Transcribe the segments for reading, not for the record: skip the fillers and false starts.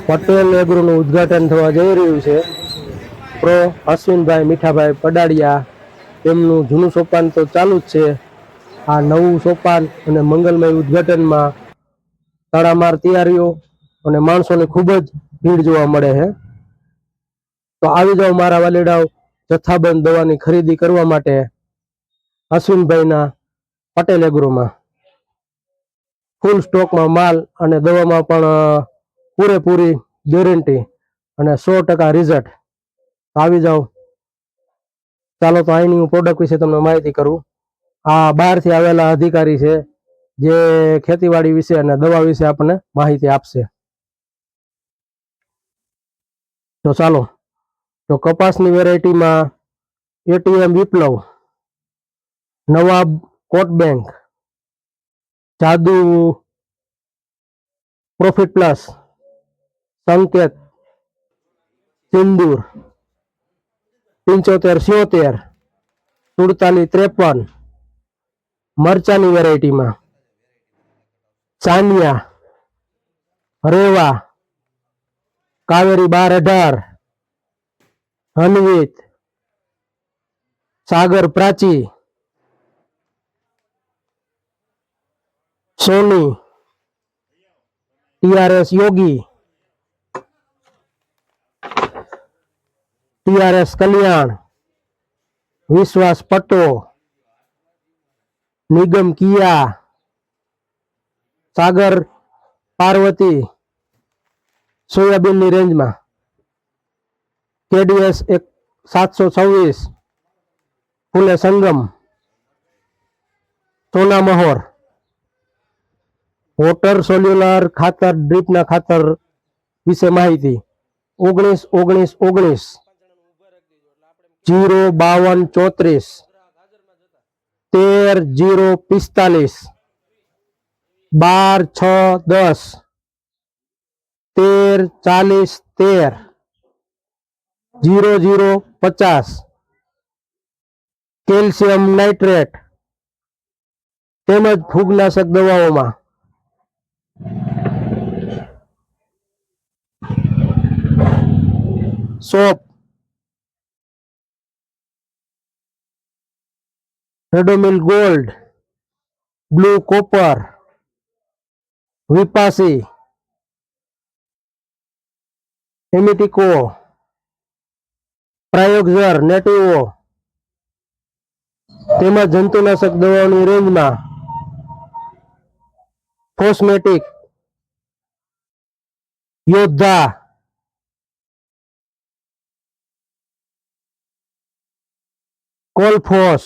પટેલ એગ્રોનું ઉદ્ઘાટન થવા જઈ રહ્યું છે. પ્રો અશ્વિનભાઈ મીઠાભાઈ પડાડિયા, તેમનું જૂનું સોપાન તો ચાલુ જ છે. આ નવું સોપાન અને મંગલમય ઉદ્ઘાટનમાં તડામાર તૈયારીઓ અને માણસોની ખૂબ જ ભીડ જોવા મળે છે. તો આવી જાઓ મારા વાલીડાઓ, જથ્થાબંધ દવાની ખરીદી કરવા માટે અશ્વિનભાઈના પટેલ એગ્રોમાં. ફૂલ સ્ટોકમાં માલ અને દવામાં પણ પૂરેપૂરી ગેરંટી અને 100% રિઝલ્ટ. આવી જાઓ. ચાલો તો અહીંની હું પ્રોડક્ટ વિશે તમને માહિતી કરું. આ બહારથી આવેલા અધિકારી છે, જે ખેતીવાડી વિશે અને દવા વિશે આપણને માહિતી આપશે. તો ચાલો. તો કપાસની વેરાયટીમાં એટીએમ વિપ્લવ, નવાબ કોટ બેંક, જાદુ પ્રોફિટ પ્લસ, સંકેત, સિંદૂર 75-76, 47-53, મરચાની વેરાયટીમાં ચાનિયા, રેવા, કાવેરી 12-18, હનવીત, સાગર પ્રાચી, સોની, ટીઆરએસ યોગી, ટીઆરએસ કલ્યાણ, વિશ્વાસ પટ્ટો, નિગમ કિયા, સાગર પાર્વતી સોયાબીનની રેન્જમાં, કેડીએસ 726, ફૂલે સંગમ, સોના મહોર, વોટર સોલ્યુલર ખાતર, ડ્રીપના ખાતર વિશે માહિતી 19-19-19, 0-52-34, 13-0-45, 12-6-10, 13-40-13, 00-50, કેલ્શિયમ નાઇટ્રેટ તેમજ ફૂગનાશક દવાઓમાં સોપ, રેડોમિલ ગોલ્ડ, બ્લુ કોપર, વિપાસી, એમિટિકો, પ્રાયોગઝર, નેટિવો તેમજ જંતુનાશક દવાઓની રેન્જમાં ફોસ્મેટિક, યોદ્ધા, કોલફોસ,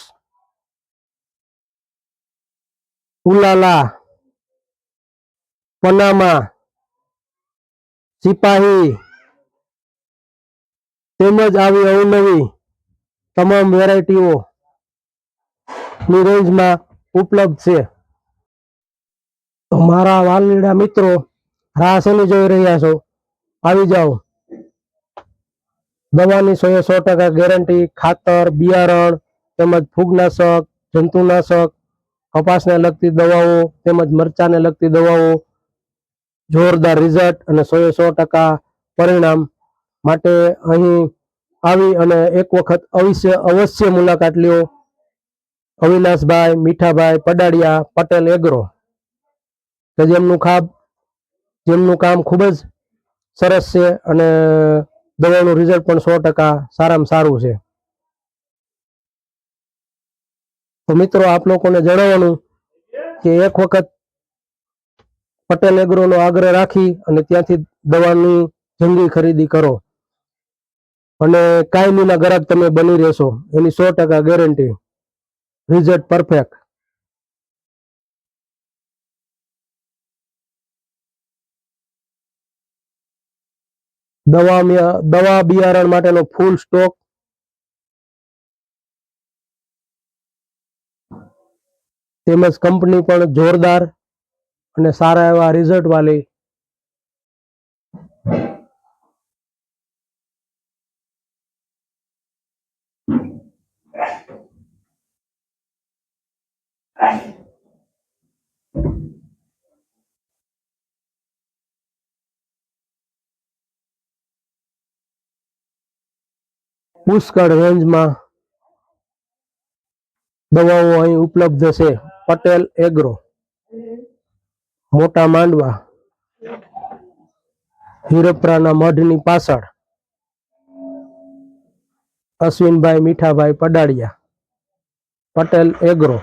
ઉલાલા, પનામા, સિપાહી તેમજ આવી અવનવી તમામ વેરાયટીઓ ની રેન્જમાં ઉપલબ્ધ છે. તો મારા વાલીડા મિત્રો, રાહ શેની જોઈ રહ્યા છો? આવી જાઓ. દવાની 100% ગેરંટી, ખાતર, બિયારણ તેમજ ફૂગનાશક, જંતુનાશક, કપાસને લગતી દવાઓ તેમજ મરચાને લગતી દવાઓ, જોરદાર રિઝલ્ટ અને 100% પરિણામ માટે અહીં આવી અને એક વખત અવશ્ય મુલાકાત લ્યો. અવિનાશભાઈ મીઠાભાઈ પડાડિયા, પટેલ એગ્રો, કે જેમનું કામ ખૂબ જ સરસ છે અને દવાનું રિઝલ્ટ પણ 100% સારામાં સારું છે. તો મિત્રો, આપ લોકોને જણાવવાનું કે એક વખત પટેલ એગ્રોનો આગ્રહ રાખી અને ત્યાંથી દવાની જંગી ખરીદી કરો અને કાયમીના ગ્રાહક તમે બની રહેશો. એની 100% ગેરંટી, રિઝલ્ટ પરફેક્ટ. દવા બિયારણ માટેનો ફૂલ સ્ટોક, તેમજ કંપની પણ જોરદાર અને સારા એવા રિઝલ્ટ વાળી પુષ્કળ રેન્જમાં દવાઓ અહીં ઉપલબ્ધ છે. પટેલ એગ્રો, મોટા માંડવા, હિરપરાના મઢની પાછળ. અશ્વિનભાઈ મીઠાભાઈ પડાડિયા, પટેલ એગ્રો.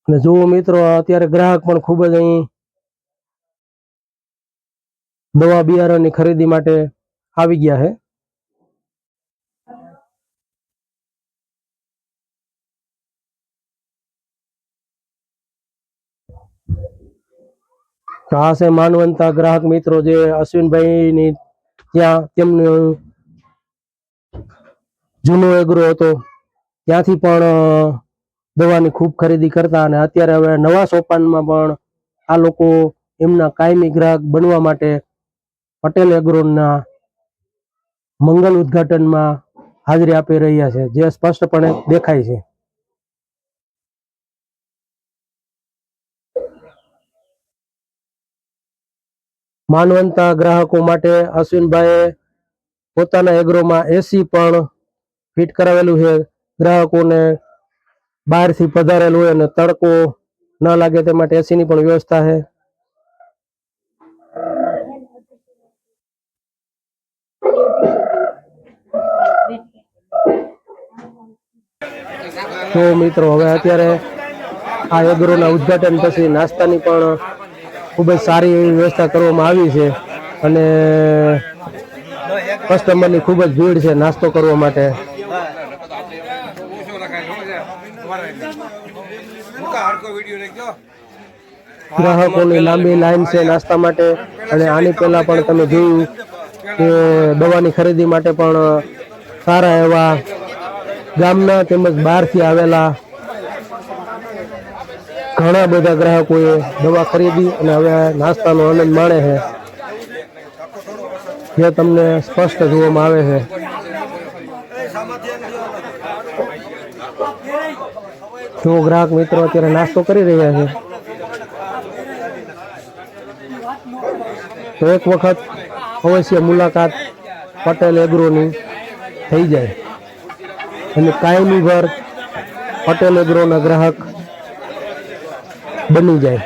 અને જુઓ મિત્રો, અત્યારે ગ્રાહક પણ ખૂબ જ અહીં દવા બિયારણની ખરીદી માટે આવી ગયા છે. આ છે માનવંતા ગ્રાહક મિત્રો જે અશ્વિનભાઈની ત્યાં તેમનું જૂનો એગ્રો હતો ત્યાંથી પણ દવાની ખૂબ ખરીદી કરતા, અને અત્યારે હવે નવા સોપાનમાં પણ આ લોકો એમના કાયમી ગ્રાહક બનવા માટે પટેલ એગ્રોના મંગલ ઉદ્ઘાટનમાં હાજરી આપી રહ્યા છે, જે સ્પષ્ટપણે દેખાય છે. માનવંતા ગ્રાહકો માટે અશ્વિનભાઈએ પોતાના એગ્રોમાં એસી પણ ફિટ કરાવેલું છે. ગ્રાહકોને બહારથી પધારેલું હોય અને તડકો ન લાગે તે માટે એસીની પણ વ્યવસ્થા છે. તો મિત્રો, હવે અત્યારે આ એગ્રોના ઉદ્ઘાટન પછી નાસ્તાની પણ ખૂબ જ સારી એવી વ્યવસ્થા કરવામાં આવી છે, અને કસ્ટમરની ખૂબ જ ભીડ છે નાસ્તો કરવા માટે. ગ્રાહકોની લાંબી લાઈન છે નાસ્તા માટે, અને આની પહેલા પણ તમે જોયું કે દવાની ખરીદી માટે પણ સારા એવા ગામના તેમજ બહારથી આવેલા ઘણા બધા ગ્રાહકોએ દવા ખરીદી અને હવે નાસ્તાનો આનંદ માણે છે, જે તમને સ્પષ્ટ જોવામાં આવે છે. જો ગ્રાહક મિત્રો અત્યારે નાસ્તો કરી રહ્યા છે, તો એક વખત અવશ્ય મુલાકાત પટેલ એગ્રોની થઈ જાય અને કાયમી ભર પટેલ એગ્રોના ગ્રાહક બની જાય.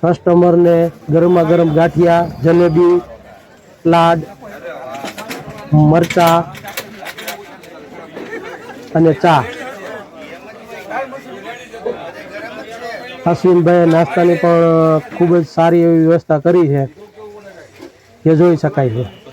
કસ્ટમરને ગરમા ગરમ ગાંઠિયા, જલેબી, લાડ, મરચા અને ચા. અશ્વિનભાઈએ નાસ્તાની પણ ખૂબ જ સારી એવી વ્યવસ્થા કરી છે, જે જોઈ શકાય છે.